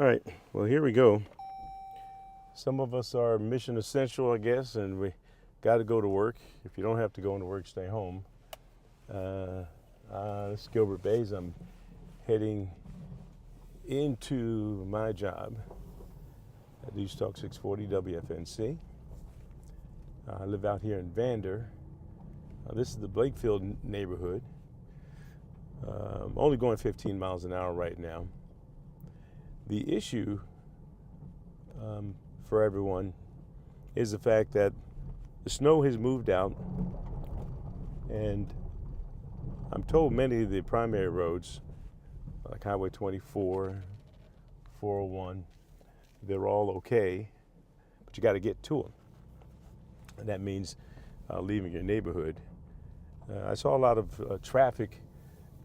All right, well, here we go. Some of us are mission essential, I guess, and we got to go to work. If you don't have to go into work, stay home. This is Gilbert Baez. I'm heading into my job at News Talk 640 WFNC. I live out here in Vander. This is the Blakefield neighborhood. I'm only going 15 miles an hour right now. The issue for everyone is the fact that the snow has moved out, and I'm told many of the primary roads, like Highway 24, 401, they're all okay, but you got to get to them. And that means leaving your neighborhood. I saw a lot of traffic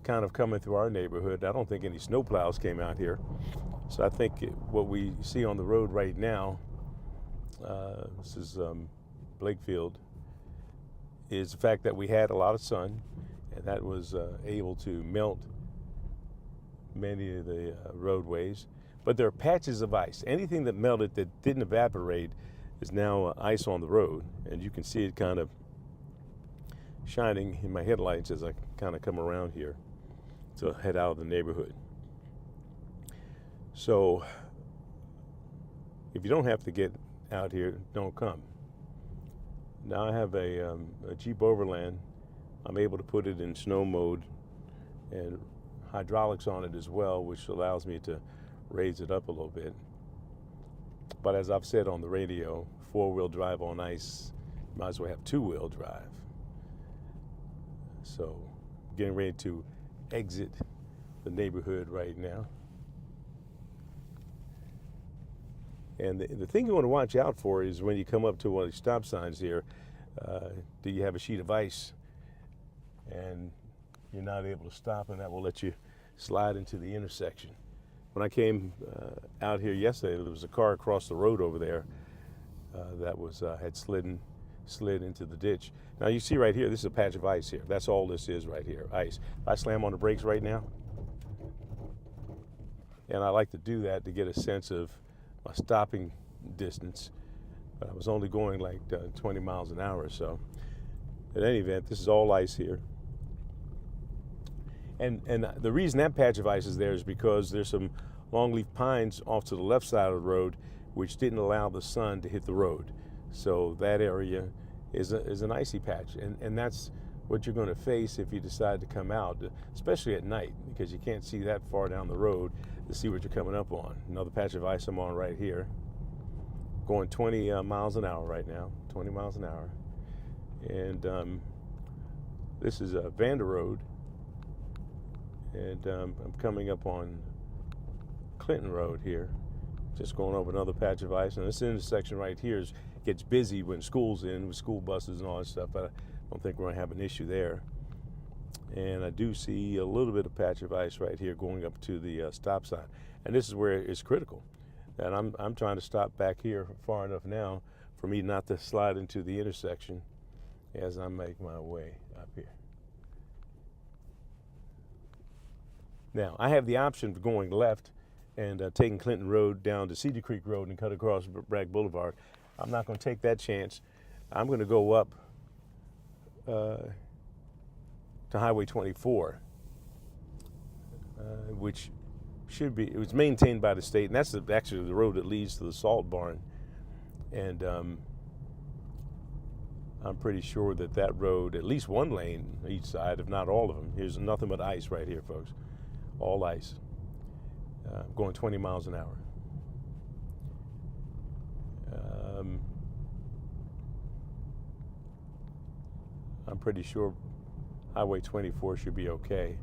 kind of coming through our neighborhood. I don't think any snowplows came out here. So I think what we see on the road right now, this is Blakefield, is the fact that we had a lot of sun, and that was able to melt many of the roadways. But there are patches of ice. Anything that melted that didn't evaporate is now ice on the road, and you can see it kind of shining in my headlights as I kind of come around here to head out of the neighborhood. So if you don't have to get out here, don't come. Now I have a Jeep Overland. I'm able to put it in snow mode and hydraulics on it as well, which allows me to raise it up a little bit. But as I've said on the radio, four-wheel drive on ice, might as well have two-wheel drive. So getting ready to exit the neighborhood right now. And the thing you want to watch out for is when you come up to one of these stop signs here, do you have a sheet of ice and you're not able to stop, and that will let you slide into the intersection. When I came out here yesterday, there was a car across the road over there that was had slid into the ditch. Now you see right here, this is a patch of ice here. That's all this is right here, ice. If I slam on the brakes right now, and I like to do that to get a sense of my stopping distance, but I was only going like 20 miles an hour or so. In any event, this is all ice here. And the reason that patch of ice is there is because there's some longleaf pines off to the left side of the road which didn't allow the sun to hit the road. So that area is an icy patch, and that's what you're going to face if you decide to come out, especially at night, because you can't see that far down the road to see what you're coming up on. Another patch of ice I'm on right here, going 20 miles an hour right now, 20 miles an hour. And this is Vander Road, and I'm coming up on Clinton Road here, just going over another patch of ice. And this intersection right here gets busy when school's in, with school buses and all that stuff, but I don't think we're going to have an issue there. And I do see a little bit of patch of ice right here going up to the stop sign. And this is where it's critical. And I'm trying to stop back here far enough now for me not to slide into the intersection as I make my way up here. Now, I have the option of going left and taking Clinton Road down to Cedar Creek Road and cut across Bragg Boulevard. I'm not going to take that chance. I'm going to go up to Highway 24, which should be, it was maintained by the state, and that's actually the road that leads to the salt barn. And I'm pretty sure that road, at least one lane each side, if not all of them, here's nothing but ice right here, folks. All ice. Going 20 miles an hour. I'm pretty sure Highway 24 should be okay.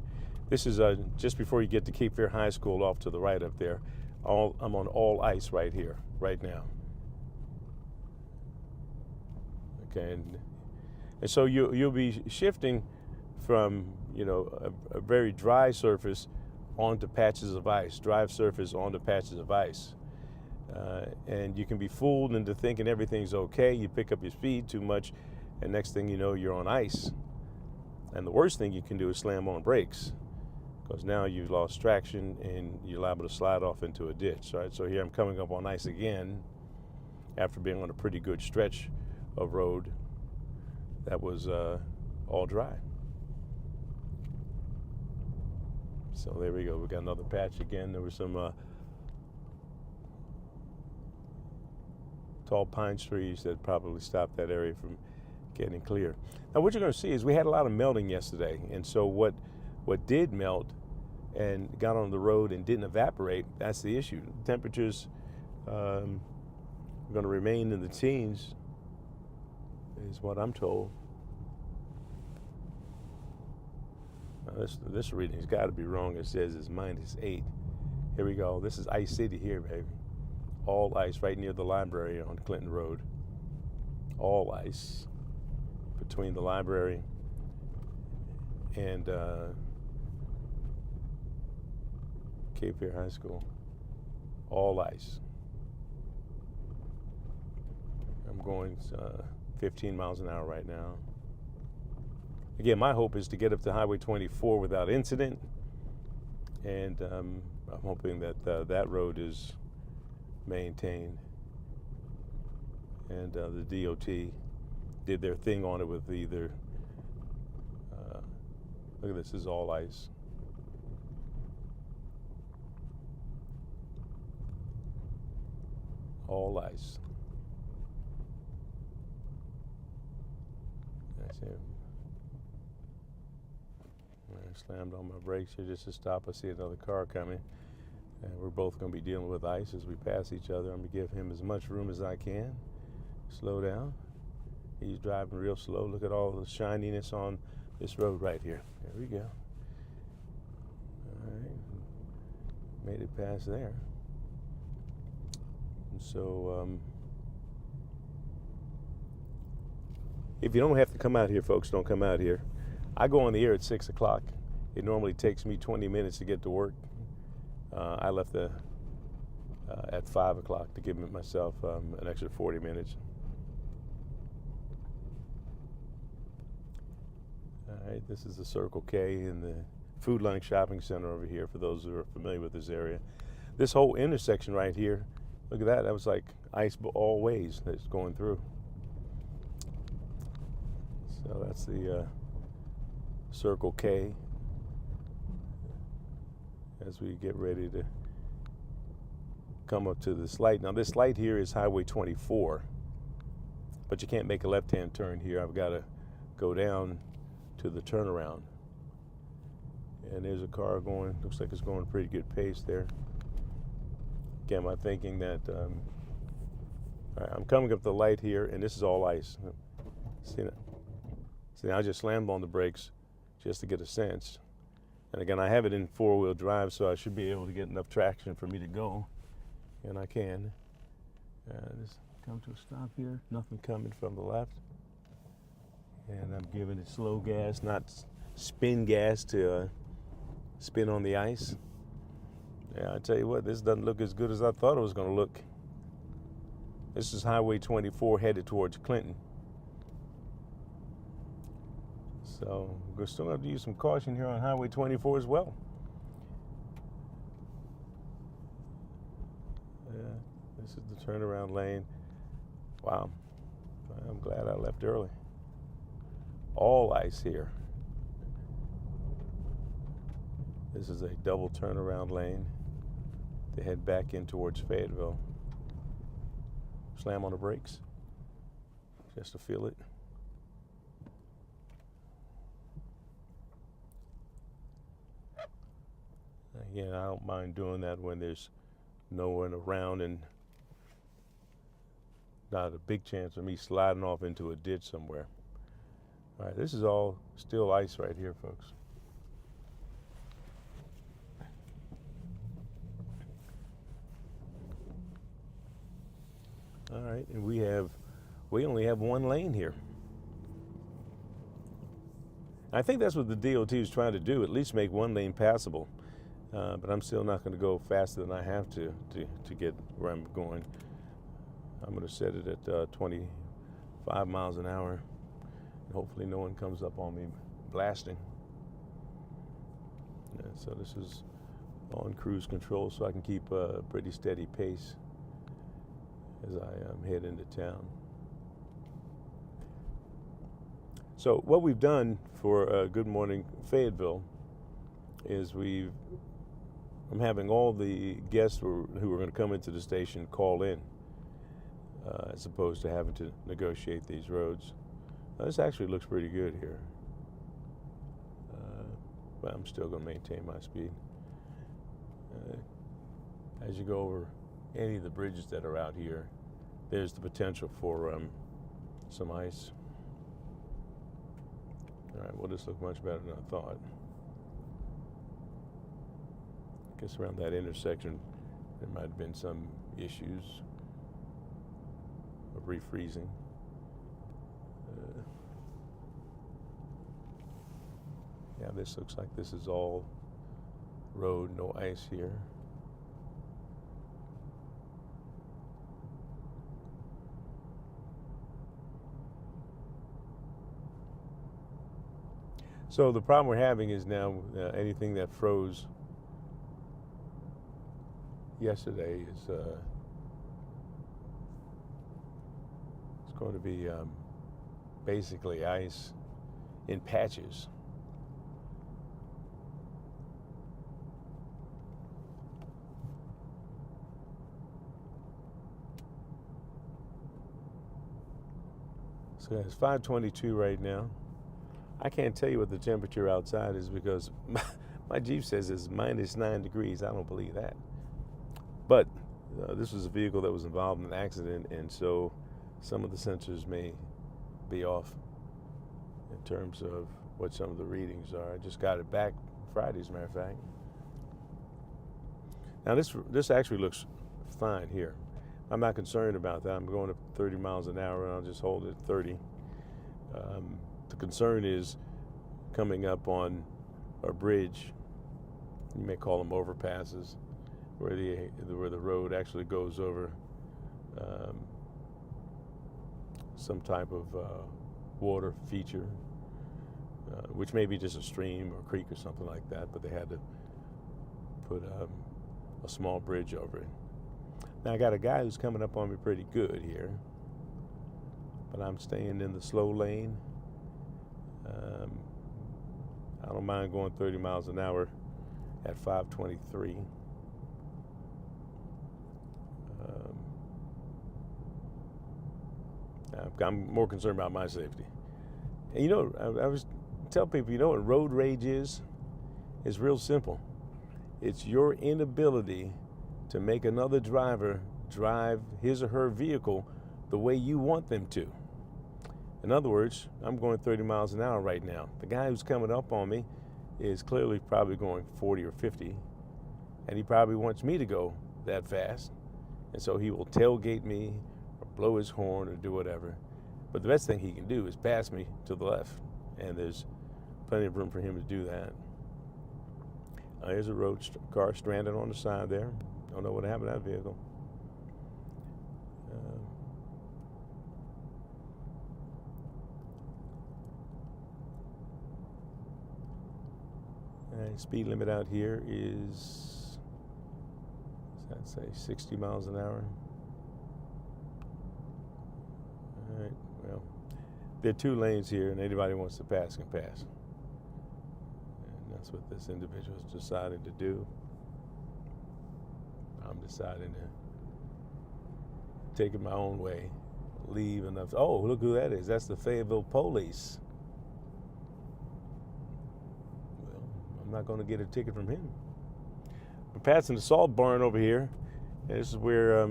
This is just before you get to Cape Fear High School off to the right up there. I'm on all ice right here, right now. Okay, and so you'll be shifting from, you know, a very dry surface onto patches of ice, dry surface onto patches of ice. And you can be fooled into thinking everything's okay. You pick up your speed too much, and next thing you know, you're on ice. And the worst thing you can do is slam on brakes, because now you've lost traction and you're liable to slide off into a ditch. Right? So here I'm coming up on ice again after being on a pretty good stretch of road that was all dry. So there we go. We got another patch again. There was some tall pine trees that probably stopped that area from getting clear. Now what you're going to see is we had a lot of melting yesterday, and so what did melt and got on the road and didn't evaporate, that's the issue. Temperatures are going to remain in the teens is what I'm told. Now this reading's got to be wrong. It says it's -8. Here we go. This is Ice City here, baby. All ice right near the library on Clinton Road. All ice between the library and Cape Fear High School. All ice. I'm going 15 miles an hour right now. Again, my hope is to get up to Highway 24 without incident, and I'm hoping that that road is maintained, and the DOT did their thing on it with either, look at this is all ice. All ice. That's it. I slammed on my brakes here just to stop. I see another car coming, and we're both going to be dealing with ice as we pass each other. I'm going to give him as much room as I can. Slow down. He's driving real slow. Look at all the shininess on this road right here. There we go. All right. Made it past there. And so, if you don't have to come out here, folks, don't come out here. I go on the air at 6 o'clock. It normally takes me 20 minutes to get to work. I left at 5 o'clock to give myself an extra 40 minutes. All right, this is the Circle K in the Food Line Shopping Center over here, for those who are familiar with this area. This whole intersection right here, look at that. That was like ice all ways that's going through. So that's the Circle K as we get ready to come up to this light. Now this light here is Highway 24, but you can't make a left-hand turn here. I've got to go down to the turnaround. And there's a car going, looks like it's going a pretty good pace there. Again, I'm thinking that all right, I'm coming up the light here, and this is all ice. See that? See, I just slammed on the brakes just to get a sense. And again, I have it in four-wheel drive, so I should be able to get enough traction for me to go, and I can. Just come to a stop here. Nothing coming from the left. And I'm giving it slow gas, not spin gas to spin on the ice. Yeah, I tell you what, this doesn't look as good as I thought it was going to look. This is Highway 24 headed towards Clinton. So we're still going to have to use some caution here on Highway 24 as well. Yeah, this is the turnaround lane. Wow, I'm glad I left early. All ice here. This is a double turnaround lane to head back in towards Fayetteville. Slam on the brakes just to feel it. Again, I don't mind doing that when there's no one around and not a big chance of me sliding off into a ditch somewhere. All right, this is all still ice right here, folks. All right, and we only have one lane here. I think that's what the DOT is trying to do, at least make one lane passable. But I'm still not going to go faster than I have to get where I'm going. I'm going to set it at 25 miles an hour. Hopefully no one comes up on me blasting. So this is on cruise control, so I can keep a pretty steady pace as I head into town. So what we've done for Good Morning Fayetteville is I'm having all the guests who are going to come into the station call in, as opposed to having to negotiate these roads. This actually looks pretty good here, but I'm still going to maintain my speed. As you go over any of the bridges that are out here, there's the potential for some ice. All right, well, this looks much better than I thought. I guess around that intersection, there might have been some issues of refreezing. Yeah, this looks like this is all road, no ice here. So the problem we're having is now anything that froze yesterday is it's going to be basically ice in patches. So it's 5:22 right now. I can't tell you what the temperature outside is because my Jeep says it's -9 degrees. I don't believe that. But this was a vehicle that was involved in an accident, and so some of the sensors may be off in terms of what some of the readings are. I just got it back Friday, as a matter of fact. Now this actually looks fine here. I'm not concerned about that. I'm going up 30 miles an hour, and I'll just hold it at 30. The concern is coming up on a bridge. You may call them overpasses, where the road actually goes over some type of water feature, which may be just a stream or creek or something like that, but they had to put a small bridge over it. Now I got a guy who's coming up on me pretty good here, but I'm staying in the slow lane. I don't mind going 30 miles an hour at 5:23. I'm more concerned about my safety. And I was tell people, what road rage is? It's real simple. It's your inability to make another driver drive his or her vehicle the way you want them to. In other words, I'm going 30 miles an hour right now. The guy who's coming up on me is clearly probably going 40 or 50, and he probably wants me to go that fast, and so he will tailgate me or blow his horn or do whatever. But the best thing he can do is pass me to the left, and there's plenty of room for him to do that. There's a road car stranded on the side there. Don't know what happened to that vehicle. Speed limit out here is, does that say 60 miles an hour? All right, well, there are 2 lanes here, and anybody who wants to pass can pass. And that's what this individual is deciding to do. I'm deciding to take it my own way, leave enough. Oh, look who that is. That's the Fayetteville police. Well, I'm not going to get a ticket from him. We're passing the salt barn over here, and this is where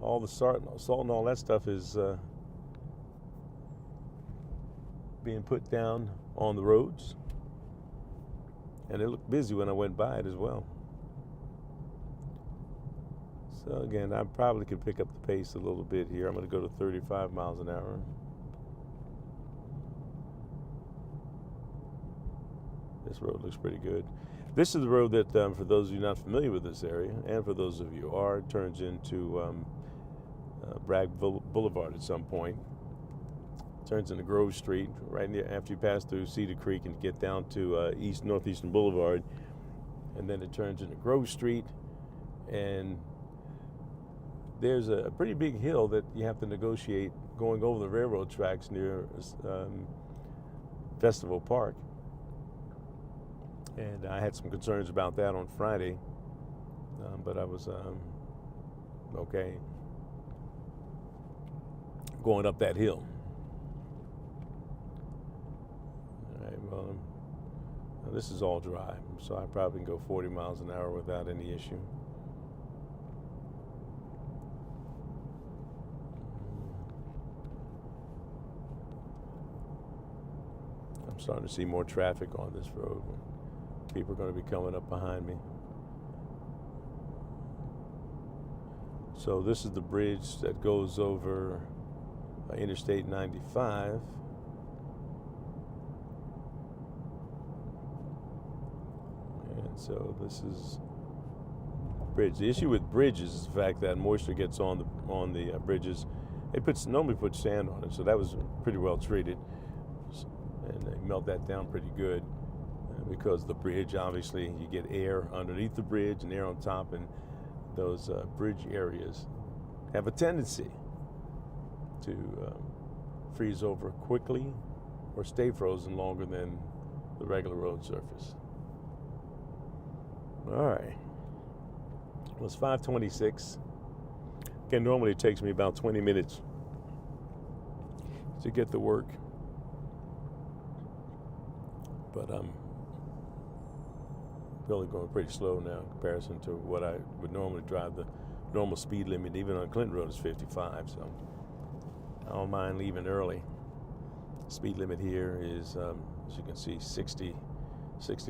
all the salt and all that stuff is being put down on the roads. And it looked busy when I went by it as well. So again, I probably can pick up the pace a little bit here. I'm going to go to 35 miles an hour. This road looks pretty good. This is the road that, for those of you not familiar with this area, and for those of you who are, turns into Bragg Boulevard at some point. Turns into Grove Street right near, after you pass through Cedar Creek and get down to Northeastern Boulevard. and then it turns into Grove Street, and there's a pretty big hill that you have to negotiate going over the railroad tracks near Festival Park. And I had some concerns about that on Friday, but I was okay going up that hill. All right, well, this is all dry, so I probably can go 40 miles an hour without any issue. I'm starting to see more traffic on this road. People are going to be coming up behind me. So this is the bridge that goes over Interstate 95. And so this is bridge. The issue with bridges is the fact that moisture gets on the bridges. They normally put sand on it, so that was pretty well treated, and they melt that down pretty good. Because the bridge, obviously, you get air underneath the bridge and air on top, and those bridge areas have a tendency to freeze over quickly or stay frozen longer than the regular road surface. All right. Well, it's 5:26. Again, normally it takes me about 20 minutes to get to work, but I'm really going pretty slow now in comparison to what I would normally drive. The normal speed limit, even on Clinton Road, is 55, so I don't mind leaving early. Speed limit here is, as you can see, 60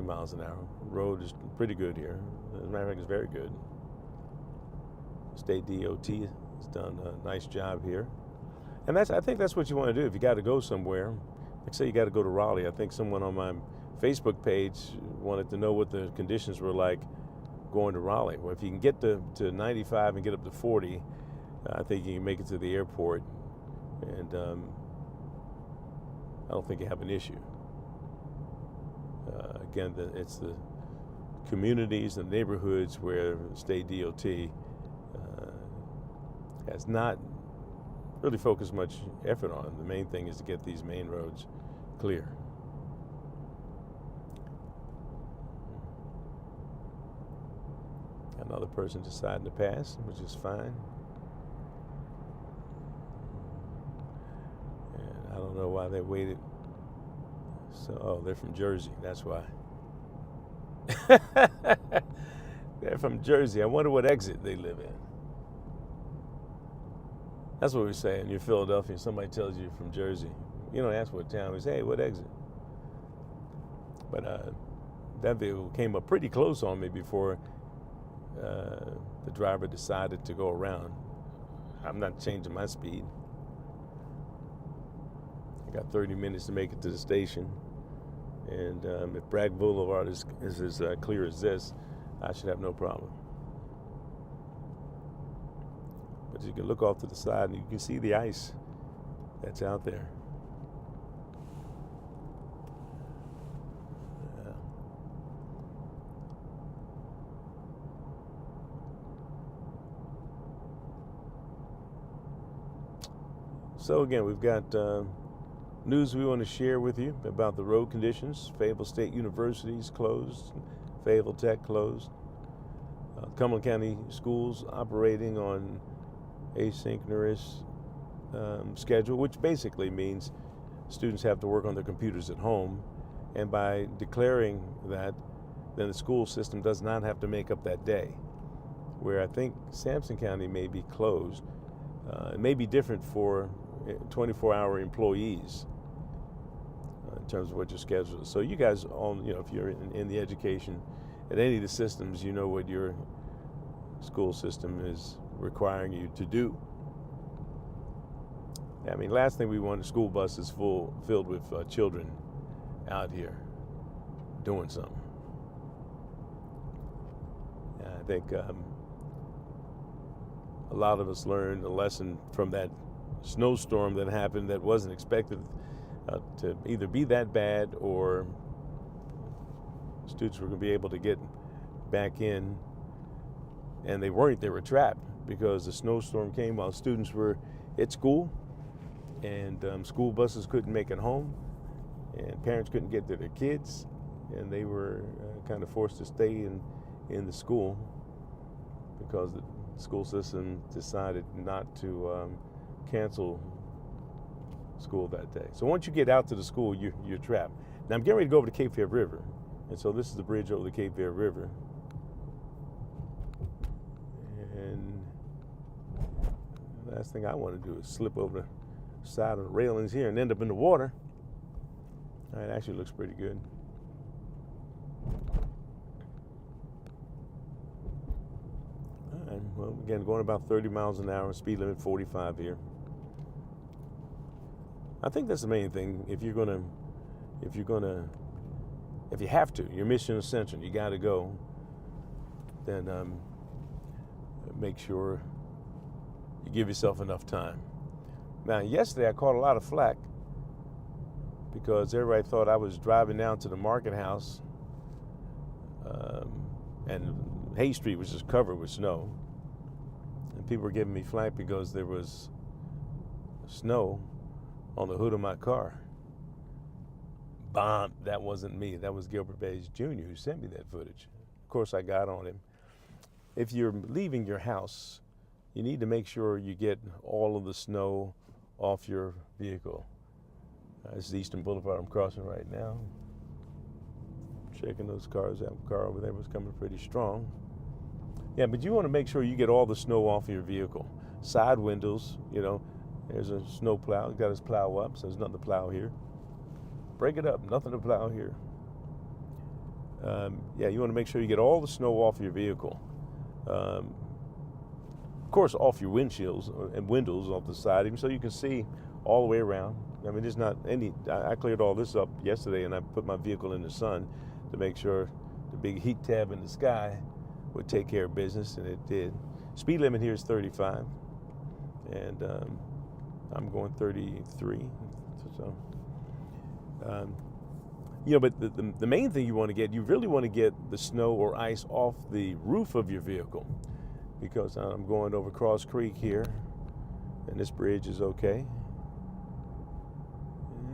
miles an hour. The road is pretty good here. As a matter of fact, it's very good. State DOT has done a nice job here. And I think that's what you want to do if you got to go somewhere. Like say you got to go to Raleigh. I think someone on my Facebook page wanted to know what the conditions were like going to Raleigh. Well, if you can get to 95 and get up to 40, I think you can make it to the airport, and I don't think you have an issue. Again, it's the communities and neighborhoods where the state DOT has not really focused much effort on. The main thing is to get these main roads clear. Another person deciding to pass, which is fine. And I don't know why they waited. So, they're from Jersey, that's why. They're from Jersey. I wonder what exit they live in. That's what we say. When you're Philadelphia, somebody tells you you're from Jersey. You don't ask what town. We say, hey, what exit? But that vehicle came up pretty close on me before the driver decided to go around. I'm not changing my speed. I got 30 minutes to make it to the station. And if Bragg Boulevard is as clear as this, I should have no problem. But you can look off to the side and you can see the ice that's out there. So again, we've got news we want to share with you about the road conditions. Fayetteville State University is closed. Fayetteville Tech closed. Cumberland County schools operating on asynchronous schedule, which basically means students have to work on their computers at home. And by declaring that, then the school system does not have to make up that day. Where I think Sampson County may be closed. It may be different for 24-hour employees in terms of what your schedule is. So you guys all, if you're in the education at any of the systems, you know what your school system is requiring you to do. I mean, last thing we want is school buses filled with children out here doing something. I think a lot of us learned a lesson from that snowstorm that happened that wasn't expected to either be that bad or students were going to be able to get back in, and they weren't. They were trapped because the snowstorm came while students were at school, and school buses couldn't make it home, and parents couldn't get to their kids, and they were kind of forced to stay in the school because the school system decided not to cancel school that day. So once you get out to the school, you're trapped. Now I'm getting ready to go over the Cape Fear River, and so this is the bridge over the Cape Fear River. And the last thing I want to do is slip over the side of the railings here and end up in the water. It actually looks pretty good. All right, well, again, going about 30 miles an hour, speed limit 45 here. I think that's the main thing. If you have to, you're mission essential, you got to go, then make sure you give yourself enough time. Now, yesterday I caught a lot of flack because everybody thought I was driving down to the market house, and Hay Street was just covered with snow, and people were giving me flack because there was snow on the hood of my car. Bomb, that wasn't me. That was Gilbert Baez Jr. who sent me that footage. Of course, I got on him. If you're leaving your house, you need to make sure you get all of the snow off your vehicle. This is Eastern Boulevard I'm crossing right now. Checking those cars out. The car over there was coming pretty strong. Yeah, but you want to make sure you get all the snow off your vehicle. Side windows, there's a snow plow. He's got his plow up, so there's nothing to plow here. Break it up, nothing to plow here. You want to make sure you get all the snow off your vehicle. Of course, off your windshields and windows off the side, even so you can see all the way around. I mean, there's not any, I cleared all this up yesterday, and I put my vehicle in the sun to make sure the big heat tab in the sky would take care of business, and it did. Speed limit here is 35, and I'm going 33. So, but the main thing you really want to get the snow or ice off the roof of your vehicle, because I'm going over Cross Creek here, and this bridge is okay.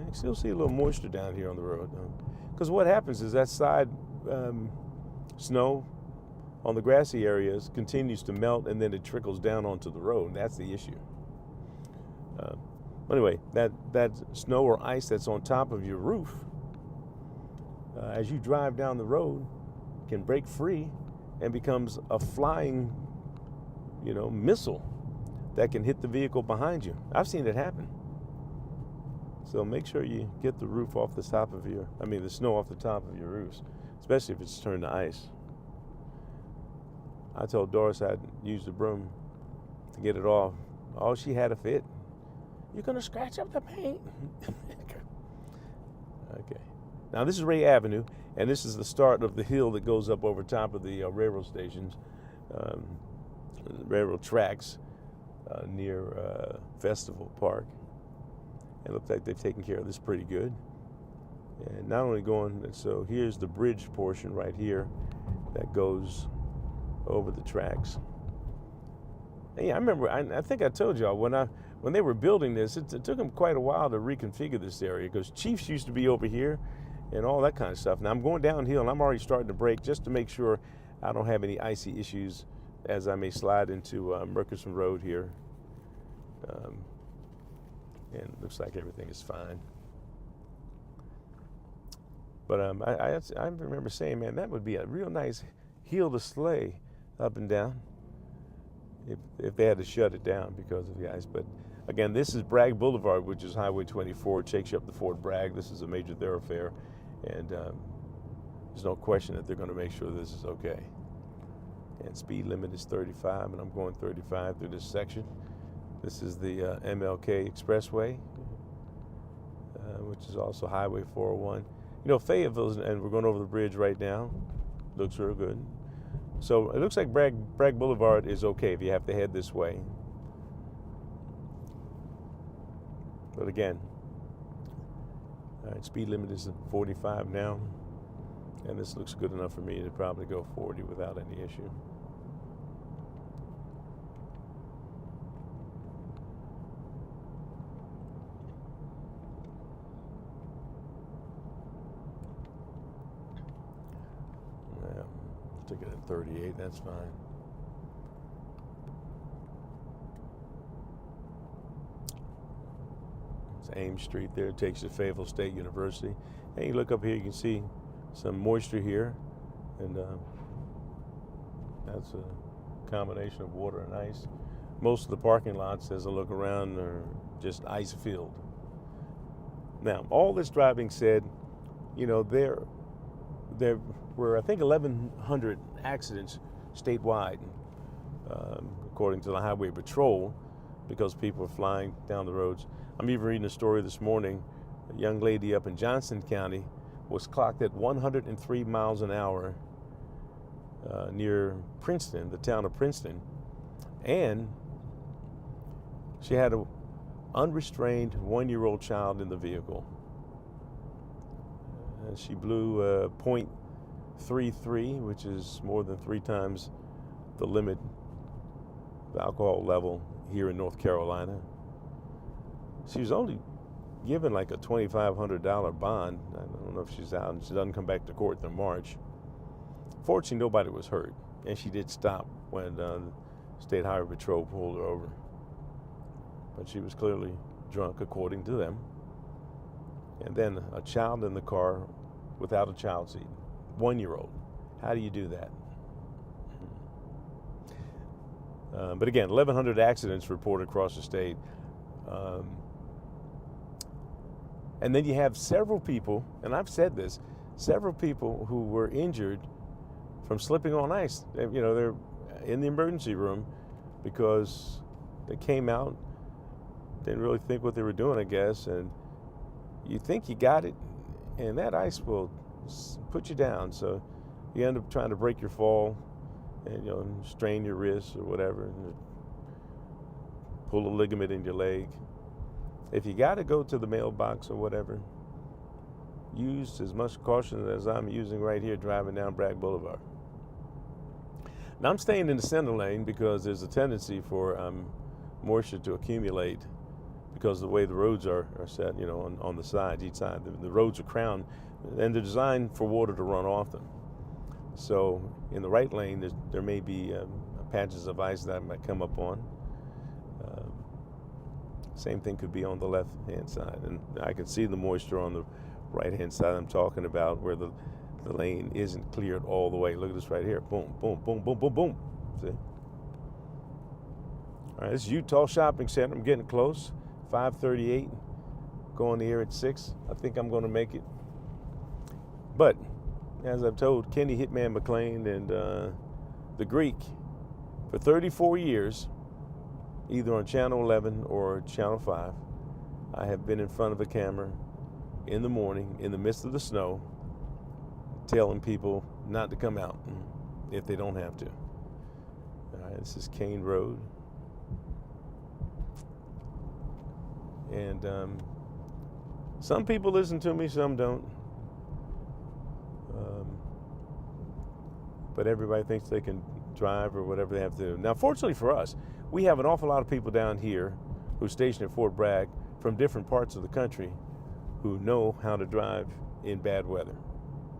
I still see a little moisture down here on the road, because what happens is that side snow on the grassy areas continues to melt, and then it trickles down onto the road. That's the issue. Anyway, that snow or ice that's on top of your roof, as you drive down the road, can break free and becomes a flying, missile that can hit the vehicle behind you. I've seen it happen. So make sure you get the roof off the top of the snow off the top of your roofs, especially if it's turned to ice. I told Doris I'd use the broom to get it off. Oh, she had a fit. You're gonna scratch up the paint. Okay. Now this is Ray Avenue, and this is the start of the hill that goes up over top of the railroad stations, railroad tracks near Festival Park. It looks like they've taken care of this pretty good. And not only so here's the bridge portion right here that goes over the tracks. And yeah, I remember, I think I told y'all, when they were building this, it took them quite a while to reconfigure this area, because Chiefs used to be over here and all that kind of stuff. Now I'm going downhill, and I'm already starting to brake just to make sure I don't have any icy issues as I may slide into Murchison Road here. And it looks like everything is fine. But I remember saying, man, that would be a real nice hill to sleigh up and down if they had to shut it down because of the ice. But again, this is Bragg Boulevard, which is Highway 24. It takes you up to Fort Bragg. This is a major thoroughfare, and there's no question that they're going to make sure this is okay. And speed limit is 35, and I'm going 35 through this section. This is the MLK Expressway, which is also Highway 401. Fayetteville, and we're going over the bridge right now. Looks real good. So it looks like Bragg Boulevard is okay if you have to head this way. But again, all right, speed limit is 45 now. And this looks good enough for me to probably go 40 without any issue. Yeah, stick it at 38, that's fine. It's Ames Street there, it takes you to Fayetteville State University. And you look up here, you can see some moisture here, and that's a combination of water and ice. Most of the parking lots, as I look around, are just ice filled. Now, all this driving said, you know, there were, I think, 1,100 accidents statewide, according to the Highway Patrol, because people are flying down the roads. I'm even reading a story this morning. A young lady up in Johnson County was clocked at 103 miles an hour near Princeton, the town of Princeton, and she had an unrestrained 1-year-old child in the vehicle. She blew .33, which is more than 3 times the limit of alcohol level here in North Carolina. She was only given like a $2,500 bond. I don't know if she's out, and she doesn't come back to court until March. Fortunately, nobody was hurt, and she did stop when the State Highway Patrol pulled her over. But she was clearly drunk, according to them. And then a child in the car without a child seat, 1-year-old. How do you do that? But again, 1,100 accidents reported across the state. And then you have several people, and I've said this, several people who were injured from slipping on ice. You know, they're in the emergency room because they came out, didn't really think what they were doing, I guess, and you think you got it, and that ice will put you down. So you end up trying to break your fall and, you know, strain your wrist or whatever, and pull a ligament in your leg. If you got to go to the mailbox or whatever, use as much caution as I'm using right here driving down Bragg Boulevard. Now I'm staying in the center lane because there's a tendency for moisture to accumulate because of the way the roads are set, you know, on the sides, each side. The roads are crowned, and they're designed for water to run off them. So in the right lane, there may be patches of ice that I might come up on. Same thing could be on the left-hand side. And I can see the moisture on the right-hand side I'm talking about, where the lane isn't cleared all the way. Look at this right here. Boom, boom, boom, boom, boom, boom. See? All right, this is Utah Shopping Center. I'm getting close. 5:38. Going here at 6. I think I'm going to make it. But, as I've told Kenny Hitman McLean and the Greek, for 34 years, either on Channel 11 or Channel 5, I have been in front of a camera in the morning, in the midst of the snow, telling people not to come out if they don't have to. All right, this is Kane Road. And some people listen to me, some don't. But everybody thinks they can drive or whatever they have to do. Now, fortunately for us, we have an awful lot of people down here who are stationed at Fort Bragg from different parts of the country who know how to drive in bad weather.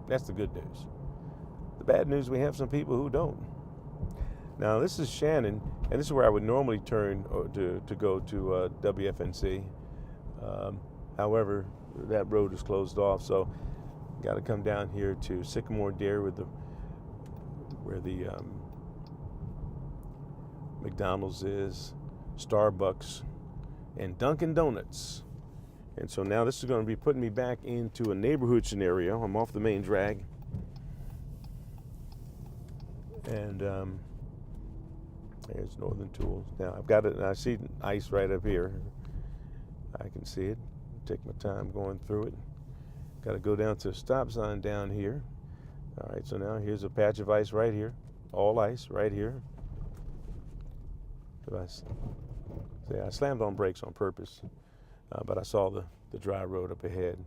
That's the good news. The bad news, we have some people who don't. Now, this is Shannon, and this is where I would normally turn to go to WFNC. However, that road is closed off, so got to come down here to Sycamore Dare where the McDonald's is, Starbucks, and Dunkin' Donuts. And so now this is going to be putting me back into a neighborhood scenario. I'm off the main drag. And there's Northern Tools. Now I've got it, I see ice right up here. I can see it. Take my time going through it. Got to go down to a stop sign down here. All right, so now here's a patch of ice right here. All ice right here. I slammed on brakes on purpose, but I saw the dry road up ahead.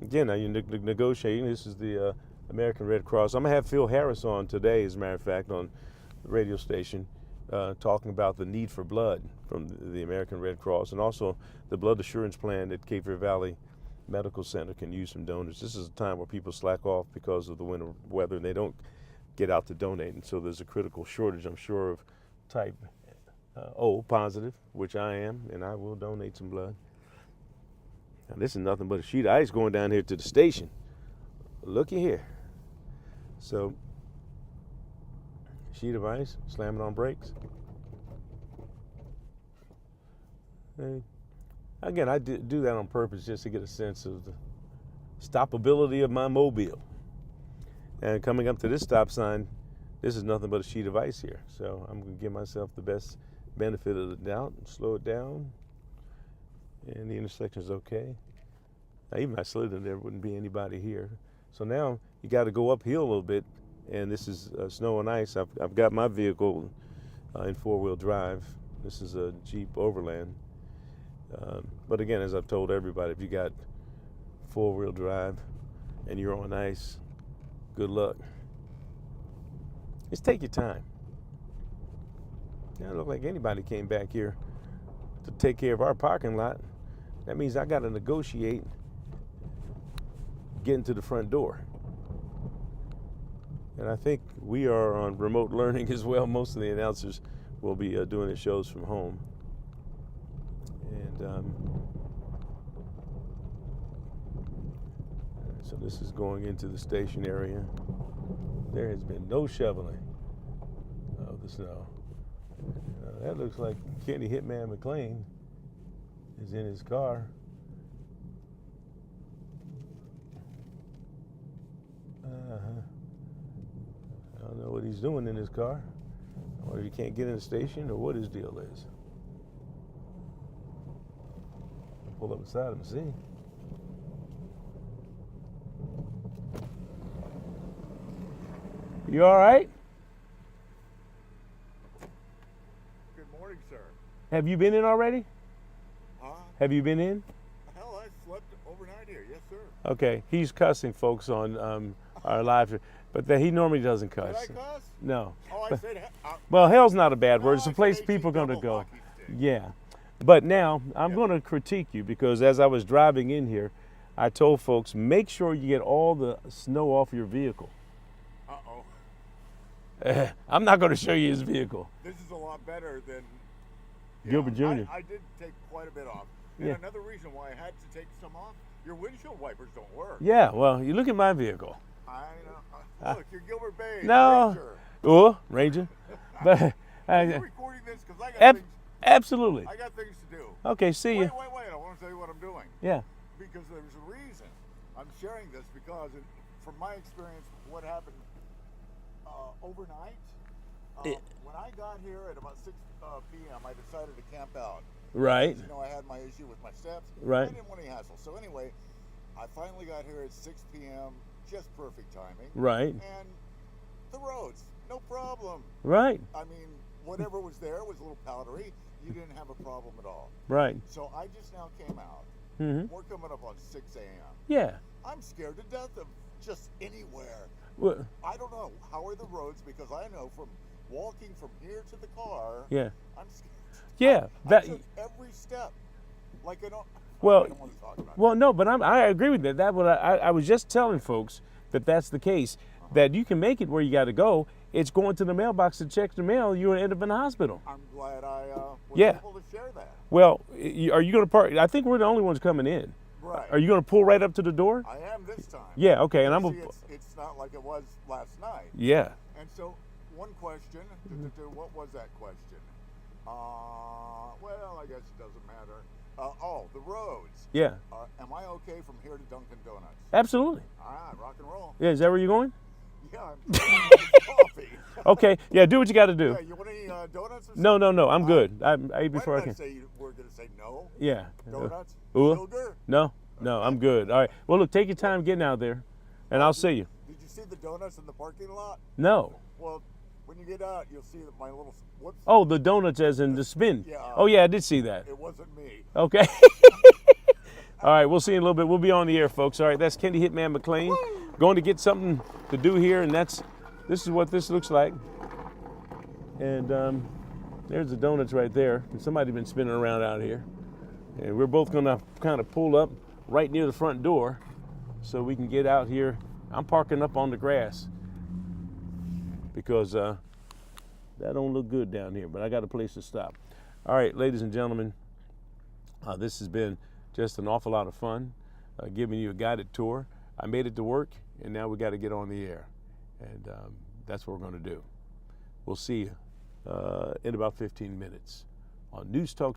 Again, now you're negotiating. This is the American Red Cross. I'm going to have Phil Harris on today, as a matter of fact, on the radio station, talking about the need for blood from the American Red Cross, and also the blood assurance plan at Cape Fear Valley Medical Center can use some donors. This is a time where people slack off because of the winter weather, and they don't get out to donate. And so there's a critical shortage, I'm sure, of type O positive, which I am, and I will donate some blood. Now, this is nothing but a sheet of ice going down here to the station. Looky here. So, sheet of ice, slamming on brakes. And again, I do that on purpose just to get a sense of the stoppability of my mobile. And coming up to this stop sign, this is nothing but a sheet of ice here. So I'm going to give myself the best benefit of the doubt and slow it down. And the intersection is okay. Now, even if I slid in there, wouldn't be anybody here. So now you got to go uphill a little bit, and this is snow and ice. I've got my vehicle in four-wheel drive. This is a Jeep Overland. But again, as I've told everybody, if you got four-wheel drive and you're on ice, good luck. Just take your time. It doesn't look like anybody came back here to take care of our parking lot. That means I got to negotiate getting to the front door. And I think we are on remote learning as well. Most of the announcers will be doing their shows from home. And so this is going into the station area. There has been no shoveling of the snow. That looks like Kenny Hitman McLean is in his car. I don't know what he's doing in his car, or if he can't get in the station, or what his deal is. I'll pull up beside him and see. You all right? Good morning, sir. Have you been in already? Huh? Have you been in? Hell, I slept overnight here. Yes, sir. Okay, he's cussing, folks, on our live, but he normally doesn't cuss. Did I cuss? No. Oh, I said. Well, hell's not a bad word. No, It's a I place said people are going to double go. hockey stick. Yeah. But now, I'm going to critique you because as I was driving in here, I told folks, make sure you get all the snow off your vehicle. Uh-oh. I'm not going to show you his vehicle. This is a lot better than Gilbert Jr. I did take quite a bit off. And Yeah. another reason why I had to take some off, your windshield wipers don't work. Yeah, well, you look at my vehicle. I know. Look, you're Gilbert Baez. No. Ranger. Oh, Ranger. But Are you recording this? Because I got things. Absolutely. I got things to do. Okay, see you. Wait. I want to tell you what I'm doing. Yeah. Because there's a reason I'm sharing this, because from my experience, what happened overnight, when I got here at about 6 p.m., I decided to camp out. Right. You know, I had my issue with my steps. Right. I didn't want any hassle. So anyway, I finally got here at 6 p.m., just perfect timing. Right. And the roads, no problem. Right. I mean, whatever was there was a little powdery. You didn't have a problem at all. Right. So I just now came out. Mm-hmm. We're coming up on 6 a.m. Yeah. I'm scared to death of just anywhere. Well, I don't know. How are the roads? Because I know from walking from here to the car, yeah. I'm scared. Yeah. I took every step. Like I don't. Well, I don't want to talk about well, no, but I agree with that. That what I was just telling folks that that's the case. That you can make it where you got to go. It's going to the mailbox to check the mail. You're gonna end up in the hospital. I'm glad I was Yeah. able to share that. Well, are you going to park? I think we're the only ones coming in. Right. Are you going to pull right up to the door? I am this time. Yeah. Okay. And I'm. See, it's not like it was last night. Yeah. And so, one question. What was that question? Well, I guess it doesn't matter. The roads. Yeah. Am I okay from here to Dunkin' Donuts? Absolutely. All right, rock and roll. Yeah. Is that where you're going? Yeah, I'm coffee. Okay. Yeah. Do what you got to do. Yeah, you want any donuts or something? No. I'm good. I ate before I Why can. did I say we're going to say no? Yeah. Donuts? Ooh. Sugar? No. I'm good. All right. Well, look, take your time getting out there, and I'll see you. Did you see the donuts in the parking lot? No. Well, when you get out, you'll see that my little. Whoops. Oh, the donuts as in the spin. Yeah. Oh, yeah, I did see that. It wasn't me. Okay. All right, we'll see you in a little bit. We'll be on the air, folks. All right, that's Kenny Hitman McLean. Going to get something to do here, and this is what this looks like. And there's the donuts right there. And somebody's been spinning around out here. And we're both going to kind of pull up right near the front door so we can get out here. I'm parking up on the grass because that don't look good down here, but I got a place to stop. All right, ladies and gentlemen, this has been just an awful lot of fun, giving you a guided tour. I made it to work, and now we got to get on the air, and that's what we're going to do. We'll see you in about 15 minutes on News Talk